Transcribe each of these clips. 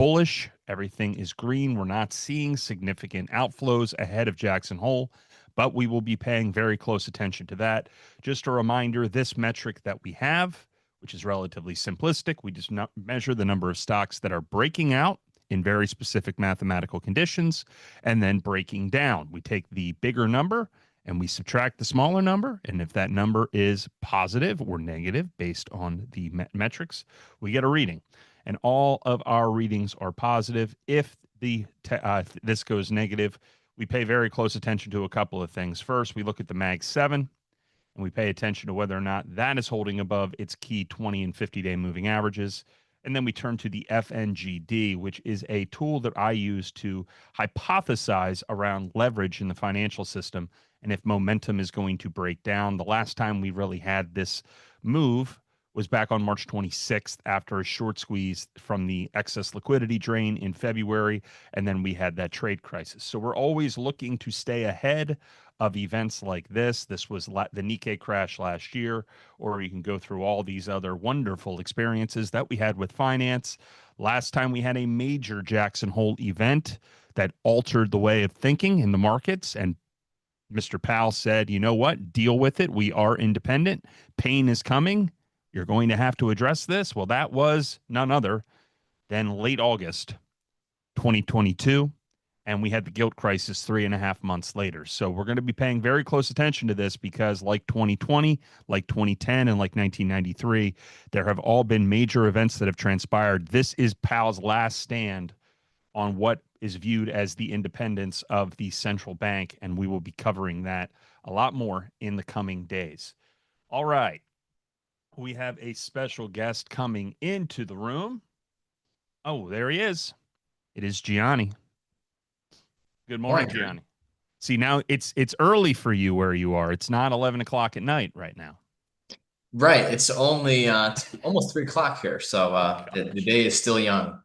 bullish. Everything is green. We're not seeing significant outflows ahead of Jackson Hole, but we will be paying very close attention to that. Just a reminder, this metric that we have, which is relatively simplistic, we just measure the number of stocks that are breaking out in very specific mathematical conditions and then breaking down. We take the bigger number and we subtract the smaller number. And if that number is positive or negative based on the metrics, we get a reading. And all of our readings are positive. If this goes negative, we pay very close attention to a couple of things. First, we look at the Mag 7, and we pay attention to whether or not that is holding above its key 20 and 50-day moving averages. And then we turn to the FNGD, which is a tool that I use to hypothesize around leverage in the financial system and if momentum is going to break down. The last time we really had this move was back on March 26th after a short squeeze from the excess liquidity drain in February, and then we had that trade crisis. So we're always looking to stay ahead of events like this. This was the Nikkei crash last year, or you can go through all these other wonderful experiences that we had with finance. Last time we had a major Jackson Hole event that altered the way of thinking in the markets, and Mr. Powell said, you know what, deal with it. We are independent. Pain is coming. You're going to have to address this. Well, that was none other than late August 2022. And we had the gilt crisis 3.5 months later. So we're going to be paying very close attention to this because like 2020, like 2010, and like 1993, there have all been major events that have transpired. This is Powell's last stand on what is viewed as the independence of the central bank, and we will be covering that a lot more in the coming days. All right. We have a special guest coming into the room. Oh, there he is. It is Gianni. Good morning, Gianni. See, now it's early for you where you are. It's not 11 o'clock at night right now. Right. It's only almost 3 o'clock here. So the day is still young.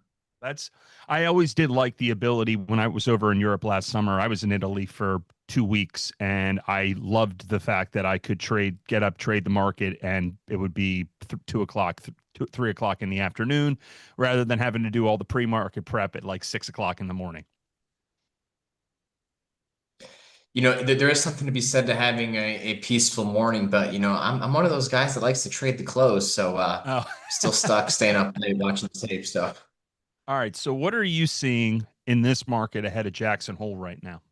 I always did like the ability when I was over in Europe last summer. I was in Italy for 2 weeks, and I loved the fact that I could trade the market, and it would be 2 o'clock, 3 o'clock in the afternoon, rather than having to do all the pre-market prep at like 6 o'clock in the morning. You know, there is something to be said to having a peaceful morning, but you know, I'm one of those guys that likes to trade the close, so still stuck staying up late watching the tape stuff. All right, so what are you seeing in this market ahead of Jackson Hole right now?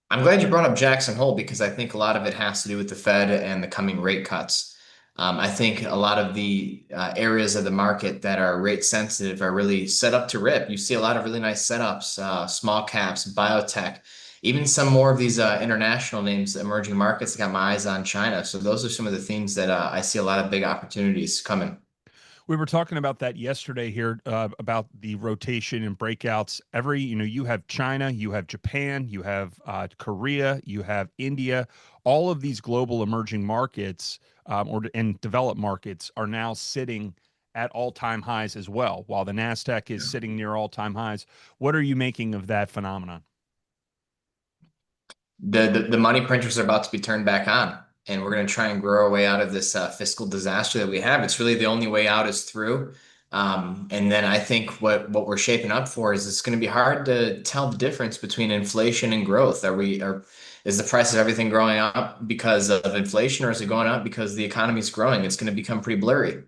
I'm glad you brought up Jackson Hole because I think a lot of it has to do with the Fed and the coming rate cuts. I think a lot of the areas of the market that are rate sensitive are really set up to rip. You see a lot of really nice setups, small caps, biotech, even some more of these international names, emerging markets. I got my eyes on China. So those are some of the things that I see a lot of big opportunities coming. We were talking about that yesterday here about the rotation and breakouts. You have China, you have Japan, you have Korea, you have India. All of these global emerging markets and developed markets are now sitting at all-time highs as well, while the NASDAQ is sitting near all-time highs. What are you making of that phenomenon? The money printers are about to be turned back on, and we're going to try and grow our way out of this fiscal disaster that we have. It's really the only way out is through. And then I think what we're shaping up for is it's going to be hard to tell the difference between inflation and growth. Is the price of everything growing up because of inflation, or is it going up because the economy is growing? It's going to become pretty blurry.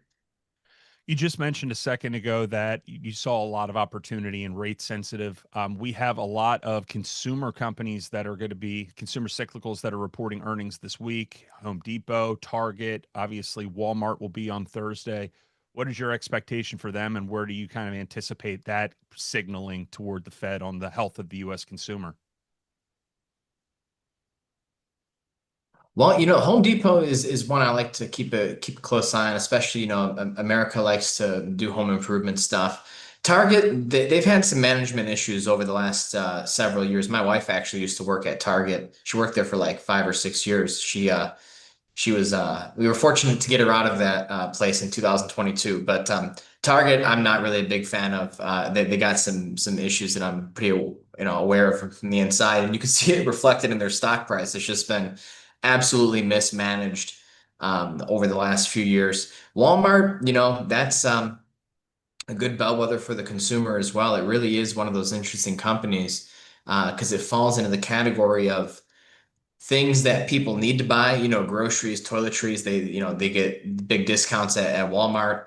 You just mentioned a second ago that you saw a lot of opportunity in rate sensitive. We have a lot of consumer companies that are going to be consumer cyclicals that are reporting earnings this week. Home Depot, Target, obviously Walmart will be on Thursday. What is your expectation for them, and where do you kind of anticipate that signaling toward the Fed on the health of the U.S. consumer? Well, you know, Home Depot is one I like to keep a close eye on, especially, you know, America likes to do home improvement stuff. Target, they've had some management issues over the last several years. My wife actually used to work at Target. She worked there for like 5 or 6 years. She was we were fortunate to get her out of that place in 2022. But Target, I'm not really a big fan of. They got some issues that I'm pretty aware of from the inside, and you can see it reflected in their stock price. It's just been absolutely mismanaged over the last few years. Walmart, you know, a good bellwether for the consumer as well. It really is one of those interesting companies because it falls into the category of things that people need to buy, groceries, toiletries, they get big discounts at Walmart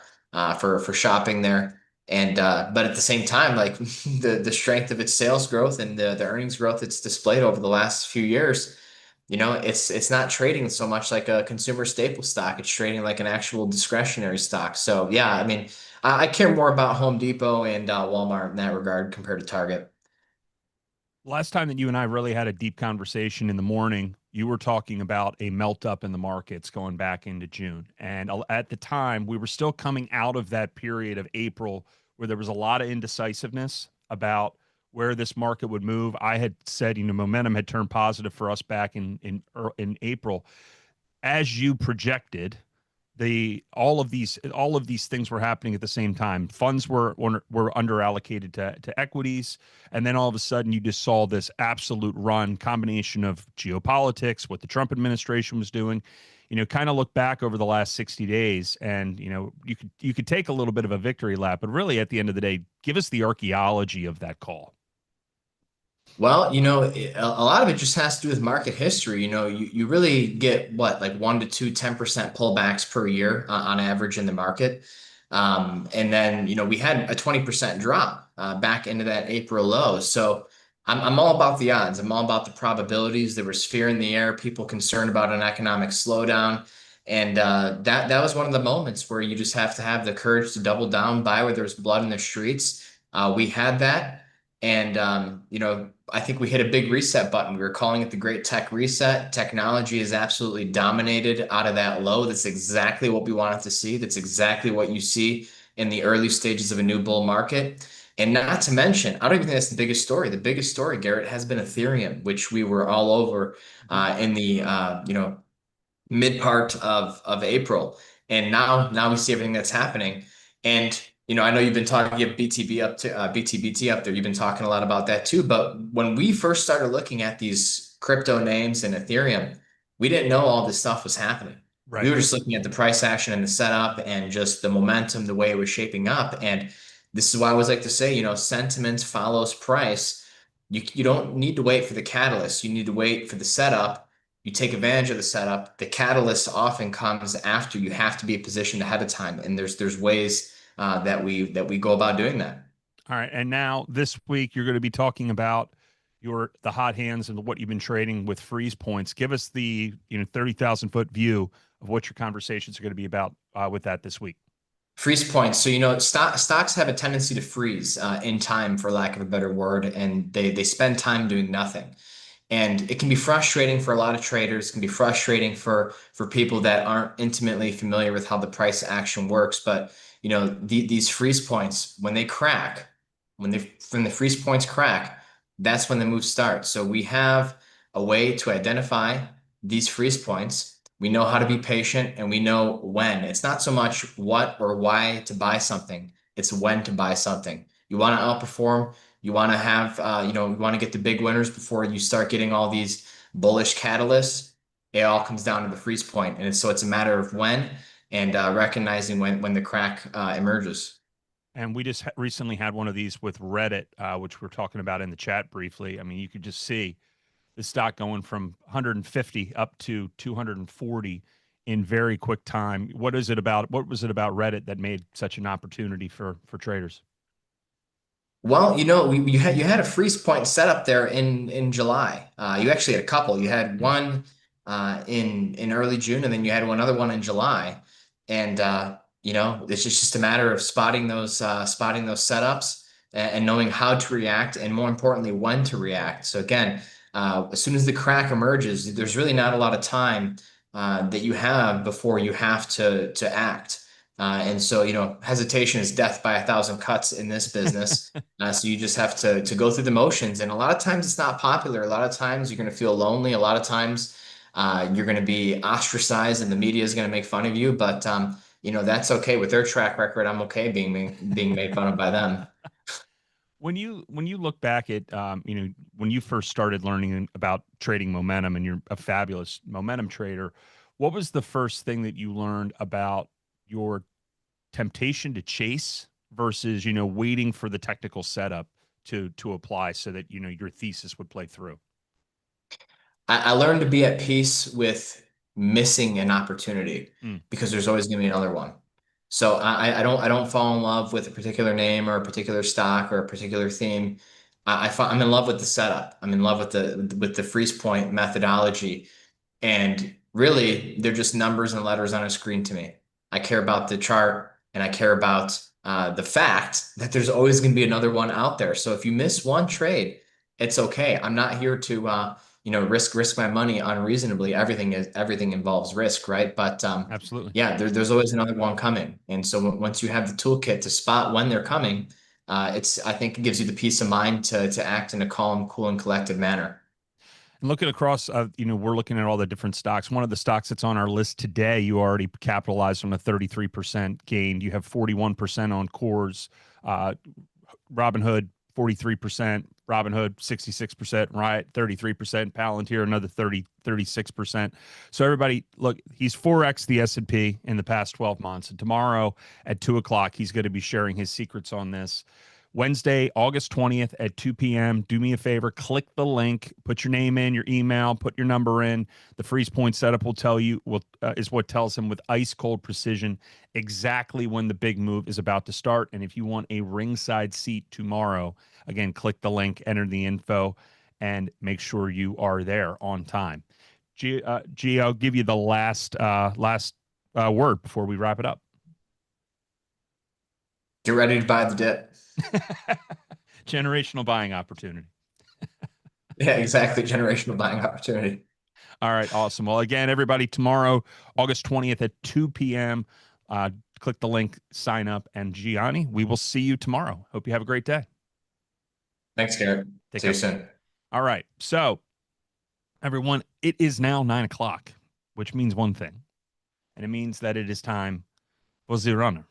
for shopping there. And but at the same time, like the strength of its sales growth and the earnings growth it's displayed over the last few years, it's not trading so much like a consumer staple stock. It's trading like an actual discretionary stock. So yeah, I mean, I care more about Home Depot and Walmart in that regard compared to Target. Last time that you and I really had a deep conversation in the morning, you were talking about a melt up in the markets going back into June. And at the time, we were still coming out of that period of April where there was a lot of indecisiveness about where this market would move. I had said, momentum had turned positive for us back in April. As you projected, all of these things were happening at the same time. Funds were under allocated to equities, and then all of a sudden you just saw this absolute run combination of geopolitics, what the Trump administration was doing. Kind of look back over the last 60 days, and you could take a little bit of a victory lap, but really at the end of the day, give us the archaeology of that call. Well, a lot of it just has to do with market history. You really get what, like 1 to 2 10% pullbacks per year on average in the market. And then, we had a 20% drop back into that April low. So I'm all about the odds. I'm all about the probabilities. There was fear in the air, people concerned about an economic slowdown. And that was one of the moments where you just have to have the courage to double down, buy where there's blood in the streets. We had that. And, I think we hit a big reset button. We were calling it the Great Tech Reset. Technology is absolutely dominated out of that low. That's exactly what we wanted to see. That's exactly what you see in the early stages of a new bull market. And not to mention, I don't even think that's the biggest story. The biggest story, Garrett, has been Ethereum, which we were all over in the mid part of April, and now we see everything that's happening. And I know you've been talking, you have BTB up to BTBT up there. You've been talking a lot about that too. But when we first started looking at these crypto names and Ethereum, we didn't know all this stuff was happening. We Right. were just looking at the price action and the setup and just the momentum, the way it was shaping up. And this is why I always like to say, sentiment follows price. You don't need to wait for the catalyst. You need to wait for the setup. You take advantage of the setup. The catalyst often comes after. You have to be positioned ahead of time, and there's ways that we go about doing that. All right. And now this week you're going to be talking about the hot hands and what you've been trading with freeze points. Give us the 30,000 foot view of what your conversations are going to be about with that this week. Freeze points. So stocks have a tendency to freeze in time, for lack of a better word, and they spend time doing nothing. And it can be frustrating for a lot of traders. It can be frustrating for people that aren't intimately familiar with how the price action works. But these freeze points, when they crack, when the freeze points crack, that's when the move starts. So we have a way to identify these freeze points. We know how to be patient, and we know when. It's not so much what or why to buy something, it's when to buy something. You want to outperform, you want to have, you want to get the big winners before you start getting all these bullish catalysts. It all comes down to the freeze point. And so it's a matter of when, and recognizing when the crack emerges. And we just recently had one of these with Reddit, which we're talking about in the chat briefly. I mean, you could just see the stock going from 150 up to 240 in very quick time. What is it about? What was it about Reddit that made such an opportunity for traders? Well, you had a freeze point set up there in July. You actually had a couple. You had one in early June, and then you had another one in July. And it's just a matter of spotting those setups and knowing how to react, and more importantly, when to react. So again, as soon as the crack emerges, there's really not a lot of time that you have before you have to act. And so, hesitation is death by 1,000 cuts in this business. So you just have to go through the motions. And a lot of times it's not popular. A lot of times you're going to feel lonely. A lot of times you're going to be ostracized and the media is going to make fun of you. But, that's okay with their track record. I'm okay being made fun of by them. When you look back at when you first started learning about trading momentum, and you're a fabulous momentum trader, what was the first thing that you learned about your temptation to chase versus, waiting for the technical setup to apply so that, your thesis would play through. I learned to be at peace with missing an opportunity because there's always going to be another one. So I don't fall in love with a particular name or a particular stock or a particular theme. I'm in love with the setup. I'm in love with the freeze point methodology. And really, they're just numbers and letters on a screen to me. I care about the chart and I care about the fact that there's always going to be another one out there. So if you miss one trade, it's okay. I'm not here to risk my money unreasonably. Everything involves risk, right? But Absolutely. yeah, there's always another one coming. And so once you have the toolkit to spot when they're coming, I think it gives you the peace of mind to act in a calm, cool, and collected manner. And looking across, we're looking at all the different stocks. One of the stocks that's on our list today, you already capitalized on a 33% gain. You have 41% on cores. Robinhood, 43%. Robinhood, 66%. Riot, 33%. Palantir, another 36%. So everybody, look, he's 4x the S&P in the past 12 months. And tomorrow at 2 o'clock, he's going to be sharing his secrets on this. Wednesday, August 20th at 2 p.m. Do me a favor, click the link, put your name in, your email, put your number in. The freeze point setup will tell you, is what tells him with ice cold precision exactly when the big move is about to start. And if you want a ringside seat tomorrow, again, click the link, enter the info, and make sure you are there on time. G, I'll give you the last word before we wrap it up. Get ready to buy the dip. Generational buying opportunity. Yeah, exactly. Generational buying opportunity. All right, awesome. Well, again, everybody, tomorrow, August 20th at 2 p.m., click the link, sign up, and Gianni, we will see you tomorrow. Hope you have a great day. Thanks, Garrett. See you soon. All right, so everyone, it is now 9 o'clock, which means one thing, and it means that it is time for the runner.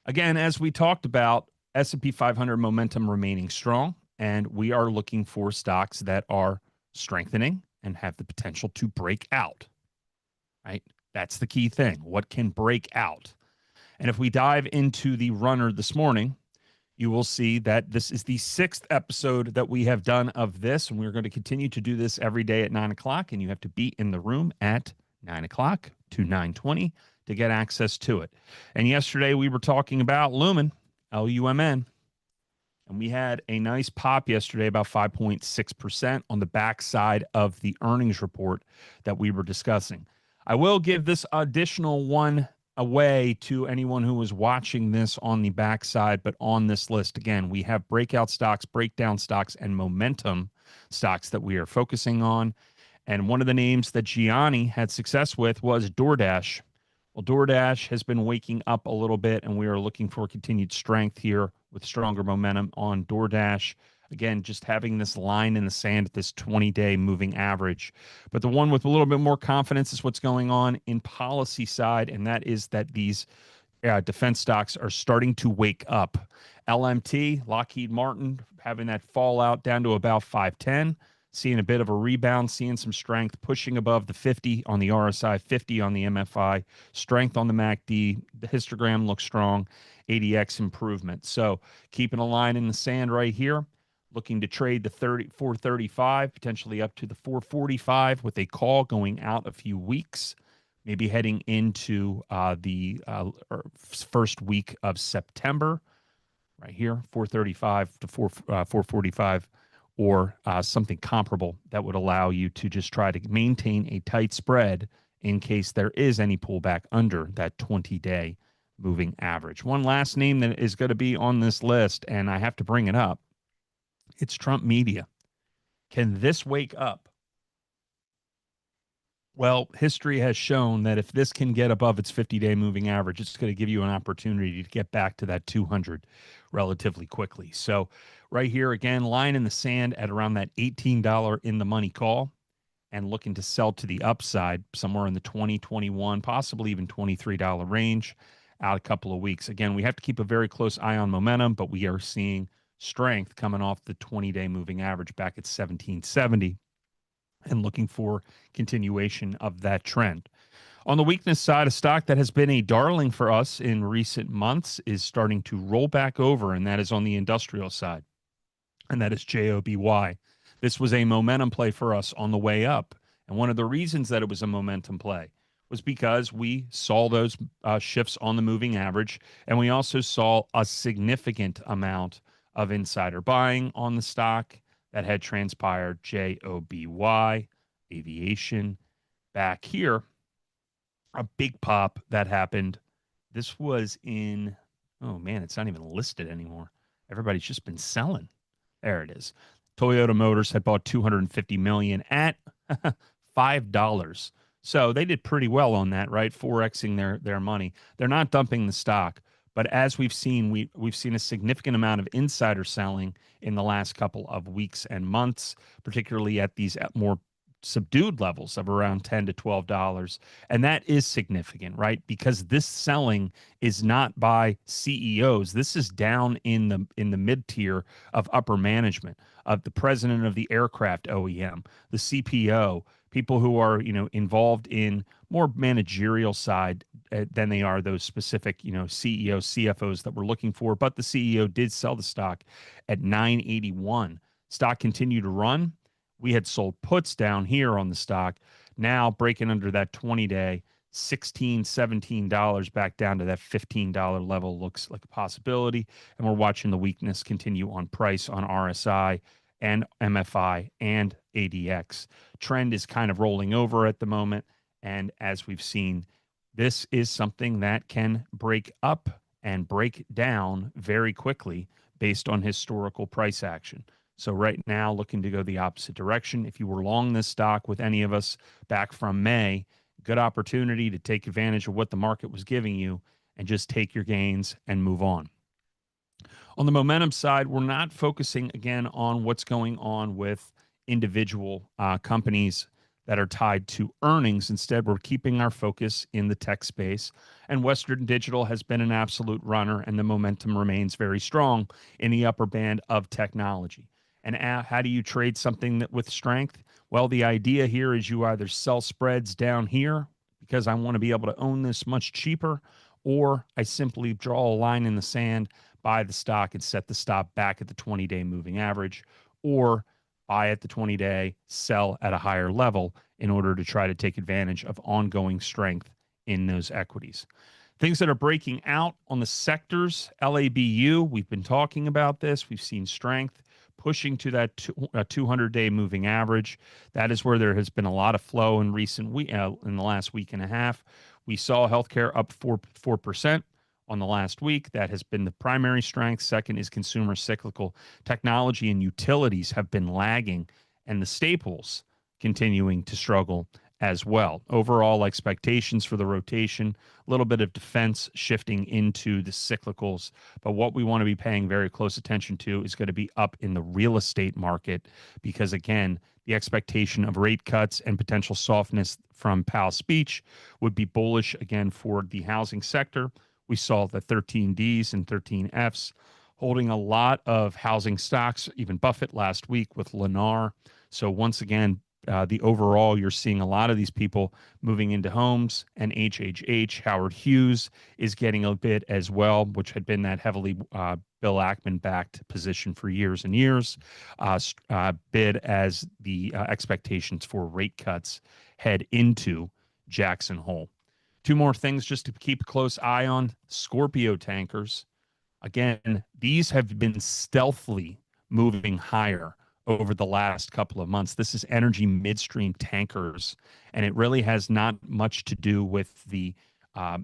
Again, as we talked about, S&P 500 momentum remaining strong, and we are looking for stocks that are strengthening and have the potential to break out, right? That's the key thing. What can break out? And if we dive into the runner this morning, you will see that this is the 6th episode that we have done of this, and we're going to continue to do this every day at 9 o'clock, and you have to be in the room at 9 o'clock to 9:20 to get access to it. And yesterday we were talking about Lumen, L-U-M-N, and we had a nice pop yesterday, about 5.6% on the backside of the earnings report that we were discussing. I will give this additional one away to anyone who was watching this on the backside, but on this list, again, we have breakout stocks, breakdown stocks, and momentum stocks that we are focusing on. And one of the names that Gianni had success with was DoorDash. Well, DoorDash has been waking up a little bit, and we are looking for continued strength here with stronger momentum on DoorDash. Again, just having this line in the sand at this 20-day moving average. But the one with a little bit more confidence is what's going on in policy side, and that is that these defense stocks are starting to wake up. LMT, Lockheed Martin, having that fallout down to about 510. Seeing a bit of a rebound, seeing some strength, pushing above the 50 on the RSI, 50 on the MFI, strength on the MACD. The histogram looks strong, ADX improvement. So keeping a line in the sand right here, looking to trade the 435, potentially up to the 445 with a call going out a few weeks, maybe heading into the first week of September, right here, 435 to 445. Or something comparable that would allow you to just try to maintain a tight spread in case there is any pullback under that 20-day moving average. One last name that is going to be on this list, and I have to bring it up, it's Trump Media. Can this wake up? Well, history has shown that if this can get above its 50-day moving average, it's going to give you an opportunity to get back to that 200 relatively quickly. So right here, again, line in the sand at around that $18 in the money call and looking to sell to the upside somewhere in the $20, $21, possibly even $23 range out a couple of weeks. Again, we have to keep a very close eye on momentum, but we are seeing strength coming off the 20-day moving average back at 1770. And looking for continuation of that trend. On the weakness side, a stock that has been a darling for us in recent months is starting to roll back over, and that is on the industrial side, and that is JOBY. This was a momentum play for us on the way up. And one of the reasons that it was a momentum play was because we saw those shifts on the moving average, and we also saw a significant amount of insider buying on the stock that had transpired. JOBY, aviation, back here, a big pop that happened. This was in, oh man, it's not even listed anymore. Everybody's just been selling. There it is. Toyota Motors had bought 250 million at $5. So they did pretty well on that, right? 4xing their money. They're not dumping the stock, but as we've seen, we've seen a significant amount of insider selling in the last couple of weeks and months, particularly at these more subdued levels of around $10 to $12. And that is significant, right? Because this selling is not by CEOs. This is down in the mid tier of upper management, of the president of the aircraft OEM, the CPO, people who are, involved in more managerial side than they are those specific, CEOs, CFOs that we're looking for. But the CEO did sell the stock at 981. Stock continued to run. We had sold puts down here on the stock, now breaking under that 20-day, $16, $17 back down to that $15 level looks like a possibility. And we're watching the weakness continue on price on RSI and MFI and ADX. Trend is kind of rolling over at the moment. And as we've seen, this is something that can break up and break down very quickly based on historical price action. So right now, looking to go the opposite direction. If you were long this stock with any of us back from May, good opportunity to take advantage of what the market was giving you and just take your gains and move on. On the momentum side, we're not focusing again on what's going on with individual companies that are tied to earnings. Instead, we're keeping our focus in the tech space. And Western Digital has been an absolute runner, and the momentum remains very strong in the upper band of technology. And how do you trade something that with strength? Well, the idea here is you either sell spreads down here because I want to be able to own this much cheaper, or I simply draw a line in the sand, buy the stock and set the stop back at the 20-day moving average, or buy at the 20-day, sell at a higher level in order to try to take advantage of ongoing strength in those equities. Things that are breaking out on the sectors, LABU, we've been talking about this. We've seen strength pushing to that 200-day moving average. That is where there has been a lot of flow in recent in the last week and a half. We saw healthcare up 4% on the last week. That has been the primary strength. Second is consumer cyclical. Technology and utilities have been lagging, and the staples continuing to struggle as well. Overall expectations for the rotation, a little bit of defense shifting into the cyclicals. But what we want to be paying very close attention to is going to be up in the real estate market, because again, the expectation of rate cuts and potential softness from Powell's speech would be bullish again for the housing sector. We saw the 13Ds and 13Fs holding a lot of housing stocks, even Buffett last week with Lennar. So once again, the overall, you're seeing a lot of these people moving into homes, and HHH, Howard Hughes, is getting a bit as well, which had been that heavily Bill Ackman-backed position for years and years, bid as the expectations for rate cuts head into Jackson Hole. Two more things just to keep a close eye on. Scorpio tankers. Again, these have been stealthily moving higher over the last couple of months. This is energy midstream tankers, and it really has not much to do with the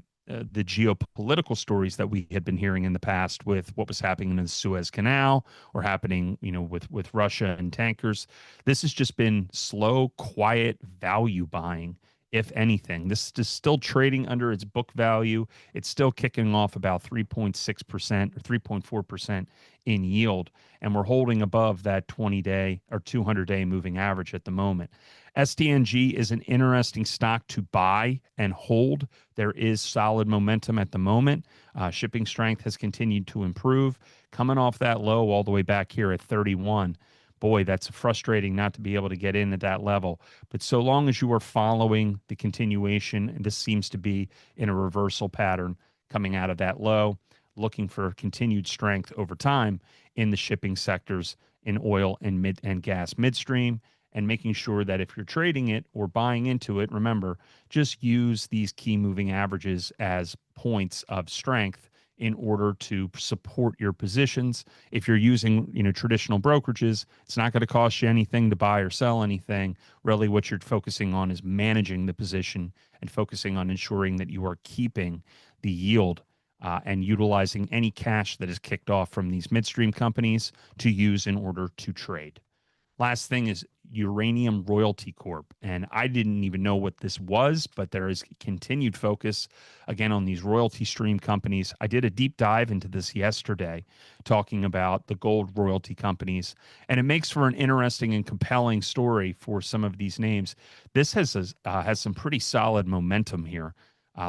geopolitical stories that we had been hearing in the past with what was happening in the Suez Canal or happening, with Russia and tankers. This has just been slow, quiet value buying. If anything, this is still trading under its book value. It's still kicking off about 3.6% or 3.4% in yield, and we're holding above that 20-day or 200-day moving average at the moment. STNG is an interesting stock to buy and hold. There is solid momentum at the moment. Shipping strength has continued to improve, coming off that low all the way back here at 31. boy, that's frustrating not to be able to get in at that level. But so long as you are following the continuation, and this seems to be in a reversal pattern coming out of that low, looking for continued strength over time in the shipping sectors in oil and mid and gas midstream, and making sure that if you're trading it or buying into it, remember, just use these key moving averages as points of strength in order to support your positions. If you're using, traditional brokerages, it's not going to cost you anything to buy or sell anything. Really, what you're focusing on is managing the position and focusing on ensuring that you are keeping the yield and utilizing any cash that is kicked off from these midstream companies to use in order to trade. Last thing is Uranium Royalty Corp. And I didn't even know what this was, but there is continued focus again on these royalty stream companies. I did a deep dive into this yesterday, talking about the gold royalty companies, and it makes for an interesting and compelling story for some of these names. This has some pretty solid momentum here.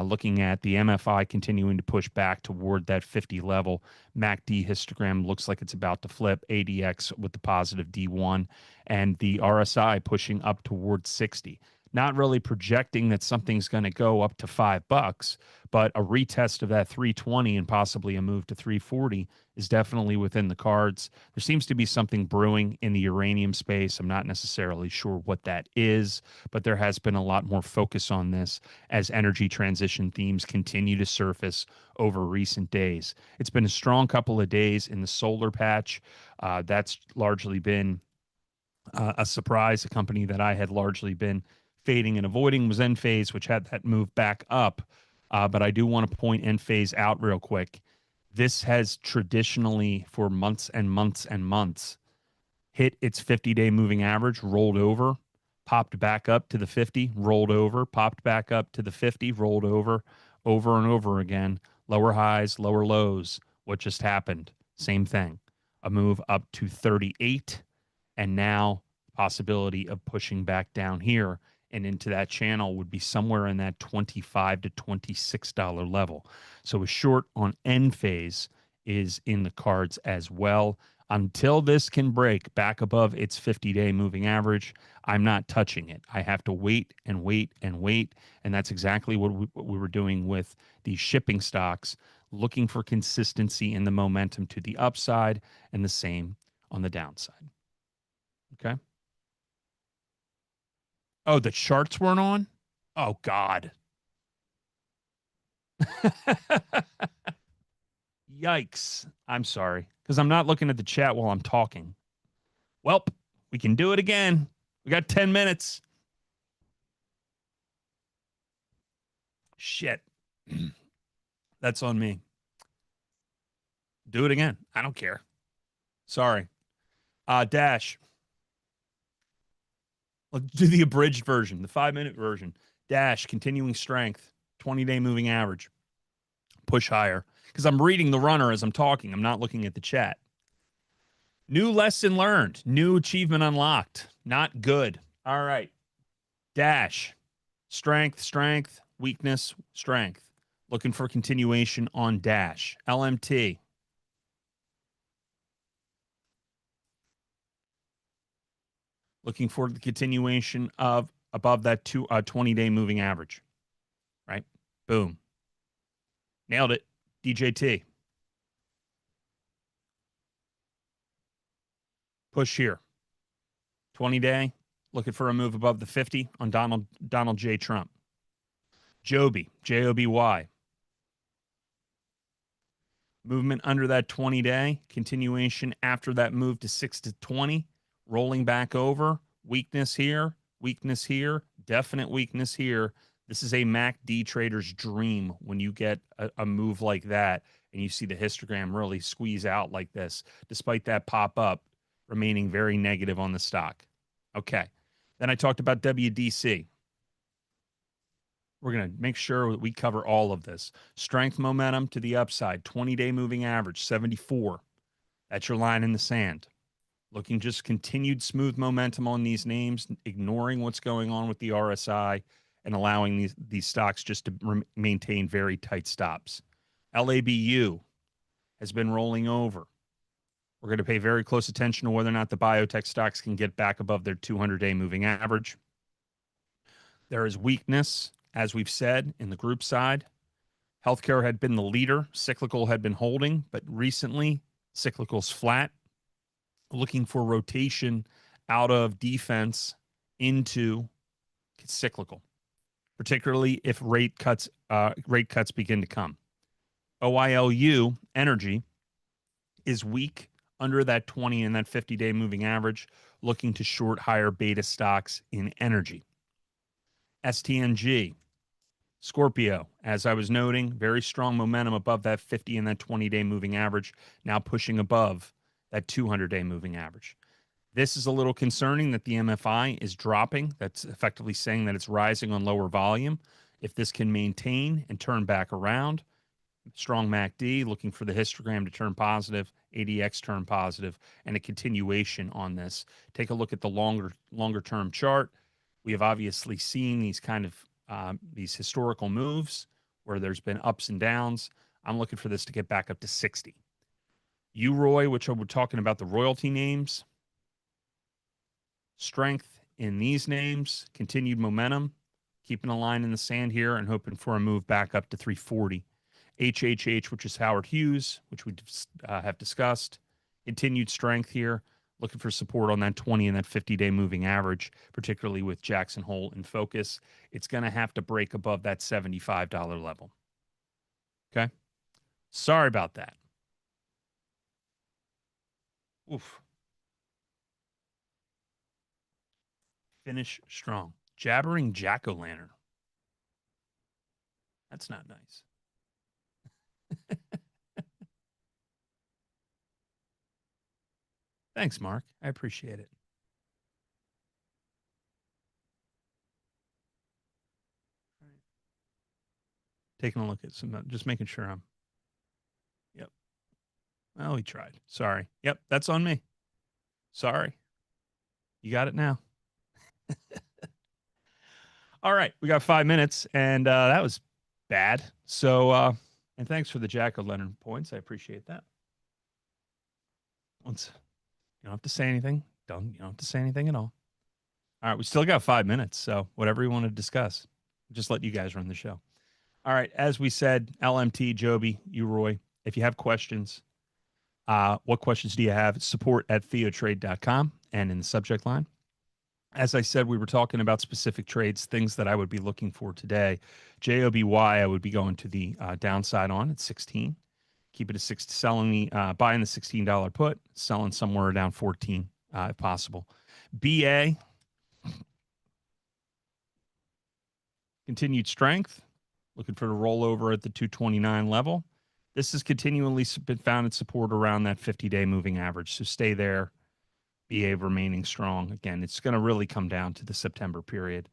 Looking at the MFI continuing to push back toward that 50 level. MACD histogram looks like it's about to flip. ADX with the positive D1, and the RSI pushing up towards 60. Not really projecting that something's going to go up to $5, but a retest of that 320 and possibly a move to 340 is definitely within the cards. There seems to be something brewing in the uranium space. I'm not necessarily sure what that is, but there has been a lot more focus on this as energy transition themes continue to surface over recent days. It's been a strong couple of days in the solar patch. That's largely been a surprise. A company that I had largely been fading and avoiding was Enphase, which had that move back up. But I do want to point Enphase out real quick. This has traditionally, for months and months and months, hit its 50-day moving average, rolled over, popped back up to the 50, rolled over, popped back up to the 50, rolled over and over again. Lower highs, lower lows. What just happened? Same thing. A move up to 38, and now possibility of pushing back down here and into that channel would be somewhere in that $25 to $26 level. So a short on Enphase is in the cards as well. Until this can break back above its 50-day moving average, I'm not touching it. I have to wait and wait and wait, and that's exactly what we were doing with these shipping stocks, looking for consistency in the momentum to the upside, and the same on the downside. Okay. Oh, the charts weren't on? Oh, God. Yikes. I'm sorry, because I'm not looking at the chat while I'm talking. Welp, we can do it again. We got 10 minutes. Shit. That's on me. Do it again. I don't care. Sorry. Dash. Let's do the abridged version, the 5-minute version. Dash, continuing strength, 20-day moving average. Push higher. Because I'm reading the runner as I'm talking. I'm not looking at the chat. New lesson learned. New achievement unlocked. Not good. All right. Dash. Strength, strength, weakness, strength. Looking for continuation on Dash. LMT. Looking for the continuation of above that 20-day moving average. Right? Boom. Nailed it. DJT. Push here. 20-day. Looking for a move above the 50 on Donald J. Trump. Joby. Joby. Movement under that 20-day. Continuation after that move to 6 to 20. Rolling back over. Weakness here. Weakness here. Definite weakness here. This is a MACD trader's dream when you get a move like that and you see the histogram really squeeze out like this, despite that pop up remaining very negative on the stock. Okay. Then I talked about WDC. We're going to make sure that we cover all of this. Strength momentum to the upside, 20-day moving average, 74. That's your line in the sand. Looking just continued smooth momentum on these names, ignoring what's going on with the RSI and allowing these stocks just to maintain very tight stops. LABU has been rolling over. We're going to pay very close attention to whether or not the biotech stocks can get back above their 200-day moving average. There is weakness, as we've said, in the group side. Healthcare had been the leader. Cyclical had been holding, but recently, cyclical's flat. Looking for rotation out of defense into cyclical, particularly if rate cuts begin to come. OILU energy is weak under that 20 and that 50-day moving average, looking to short higher beta stocks in energy. STNG, Scorpio, as I was noting, very strong momentum above that 50 and that 20-day moving average, now pushing above that 200-day moving average. This is a little concerning that the MFI is dropping. That's effectively saying that it's rising on lower volume. If this can maintain and turn back around, strong MACD, looking for the histogram to turn positive, ADX turn positive, and a continuation on this. Take a look at the longer term chart. We have obviously seen these kind of these historical moves where there's been ups and downs. I'm looking for this to get back up to 60. UROY, which we're talking about the royalty names, strength in these names, continued momentum, keeping a line in the sand here and hoping for a move back up to 340. HHH, which is Howard Hughes, which we have discussed, continued strength here, looking for support on that 20 and that 50-day moving average, particularly with Jackson Hole in focus. It's going to have to break above that $75 level. Okay? Sorry about that. Oof. Finish strong. Jabbering jack-o'-lantern. That's not nice. Thanks, Mark. I appreciate it. Taking a look at some, just making sure I'm. Yep. Well, we tried. Sorry. Yep, that's on me. Sorry. You got it now. All right, we got 5 minutes, and that was bad. So, and thanks for the jack-o'-lantern points. I appreciate that. Once you don't have to say anything, you don't have to say anything at all. All right, we still got 5 minutes, so whatever you want to discuss, just let you guys run the show. All right, as we said, LMT, Joby, Roy, if you have questions, what questions do you have? Support at TheoTrade.com and in the subject line. As I said, we were talking about specific trades, things that I would be looking for today. JOBY, I would be going to the downside on at 16. Keep it at 6, selling the buying the $16 put, selling somewhere around 14 if possible. BA, continued strength, looking for the rollover at the 229 level. This has continually been found in support around that 50-day moving average. So stay there. BA remaining strong. Again, it's going to really come down to the September period.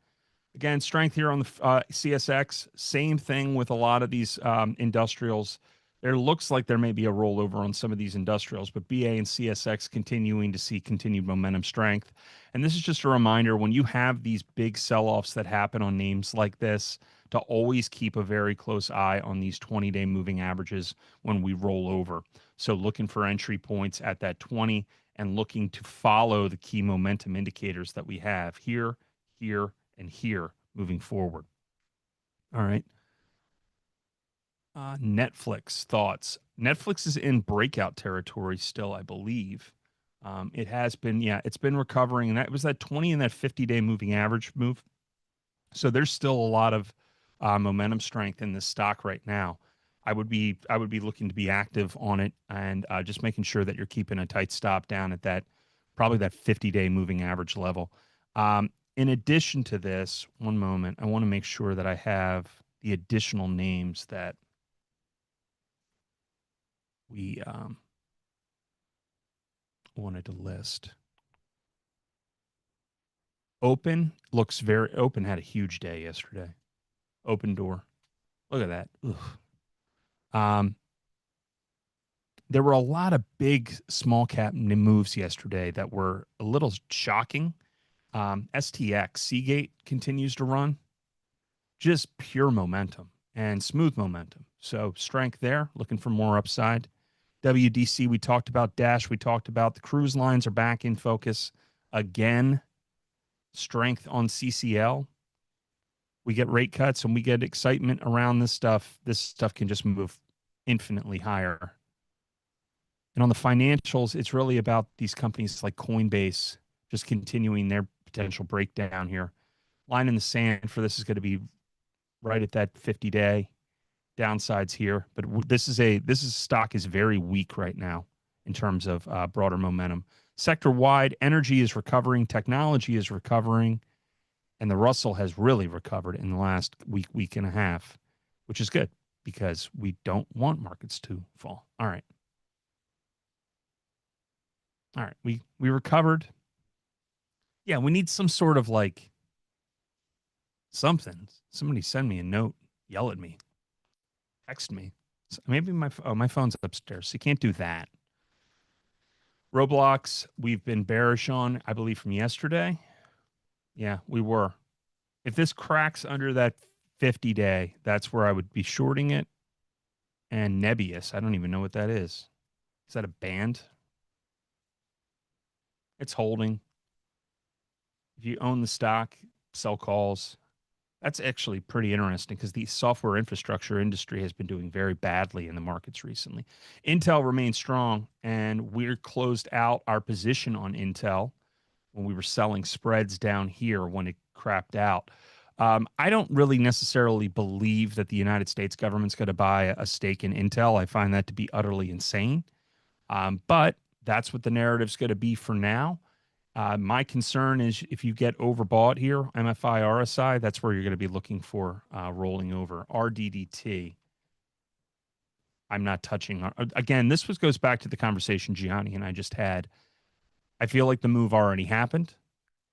Again, strength here on the CSX. Same thing with a lot of these industrials. There looks like there may be a rollover on some of these industrials, but BA and CSX continuing to see continued momentum strength. And this is just a reminder, when you have these big sell-offs that happen on names like this, to always keep a very close eye on these 20-day moving averages when we roll over. So looking for entry points at that 20 and looking to follow the key momentum indicators that we have here, here, and here moving forward. All right. Netflix thoughts. Netflix is in breakout territory still, I believe. It has been, it's been recovering, and that was that 20 and that 50-day moving average move. So there's still a lot of momentum strength in this stock right now. I would be looking to be active on it and just making sure that you're keeping a tight stop down at that, probably that 50-day moving average level. In addition to this, one moment, I want to make sure that I have the additional names that we wanted to list. Open looks very open. Had a huge day yesterday. Open door. Look at that. Ugh. There were a lot of big small cap moves yesterday that were a little shocking. STX, Seagate continues to run. Just pure momentum and smooth momentum. So strength there, looking for more upside. WDC, we talked about. Dash, we talked about. The cruise lines are back in focus again. Strength on CCL. We get rate cuts and we get excitement around this stuff. This stuff can just move infinitely higher. And on the financials, it's really about these companies like Coinbase just continuing their potential breakdown here. Line in the sand for this is going to be right at that 50-day downsides here. But this stock is very weak right now in terms of broader momentum. Sector wide, energy is recovering, technology is recovering, and the Russell has really recovered in the last week and a half, which is good because we don't want markets to fall. All right. We recovered. Yeah, we need some sort of like something. Somebody send me a note, yell at me, text me. Maybe my phone's upstairs, so you can't do that. Roblox, we've been bearish on, I believe, from yesterday. Yeah, we were. If this cracks under that 50-day, that's where I would be shorting it. And Nebius, I don't even know what that is. Is that a band? It's holding. If you own the stock, sell calls. That's actually pretty interesting because the software infrastructure industry has been doing very badly in the markets recently. Intel remains strong, and we're closed out our position on Intel when we were selling spreads down here when it crapped out. I don't really necessarily believe that the United States government's going to buy a stake in Intel. I find that to be utterly insane. But that's what the narrative's going to be for now. My concern is if you get overbought here, MFI, RSI, that's where you're going to be looking for rolling over. RDDT, I'm not touching. Again, this goes back to the conversation Gianni and I just had. I feel like the move already happened,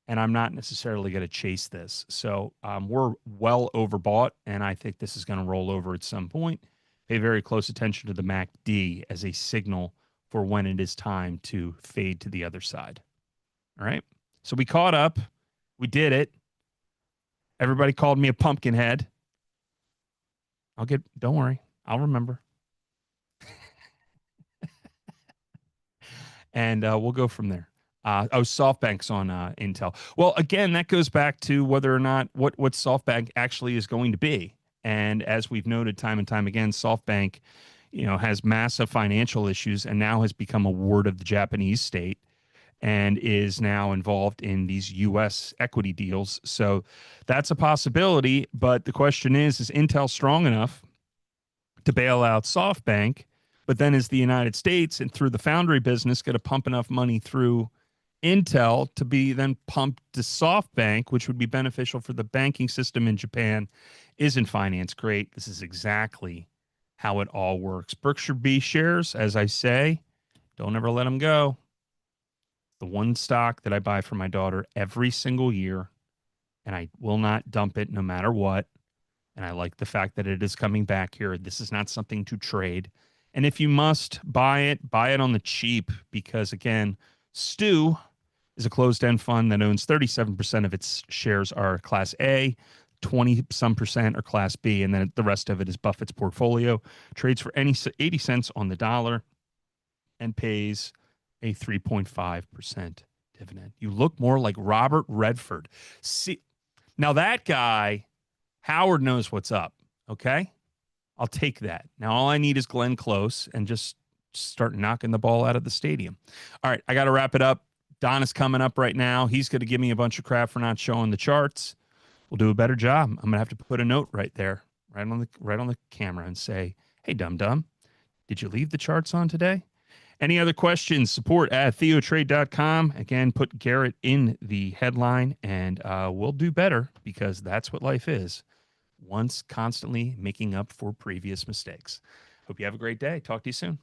and I'm not necessarily going to chase this. So we're well overbought, and I think this is going to roll over at some point. Pay very close attention to the MACD as a signal for when it is time to fade to the other side. All right. So we caught up. We did it. Everybody called me a pumpkin head. Don't worry. I'll remember. And we'll go from there. SoftBank's on Intel. Well, again, that goes back to whether or not what SoftBank actually is going to be. And as we've noted time and time again, SoftBank, has massive financial issues and now has become a ward of the Japanese state and is now involved in these U.S. equity deals. So that's a possibility. But the question is Intel strong enough to bail out SoftBank? But then is the United States and through the foundry business going to pump enough money through Intel to be then pumped to SoftBank, which would be beneficial for the banking system in Japan? Isn't finance great? This is exactly how it all works. Berkshire B shares, as I say, don't ever let them go. The one stock that I buy for my daughter every single year, and I will not dump it no matter what. And I like the fact that it is coming back here. This is not something to trade. And if you must buy it on the cheap because, again, Stu is a closed-end fund that owns 37% of its shares are Class A, 20-some% are Class B, and then the rest of it is Buffett's portfolio. Trades for 80 cents on the dollar and pays a 3.5% dividend. You look more like Robert Redford. See, now that guy, Howard knows what's up, okay? I'll take that. Now all I need is Glenn Close and just start knocking the ball out of the stadium. All right, I got to wrap it up. Don is coming up right now. He's going to give me a bunch of crap for not showing the charts. We'll do a better job. I'm going to have to put a note right there, right on the camera and say, "Hey, dum-dum, did you leave the charts on today?" Any other questions? Support at TheoTrade.com. Again, put Garrett in the headline, and we'll do better because that's what life is. Once constantly making up for previous mistakes. Hope you have a great day. Talk to you soon.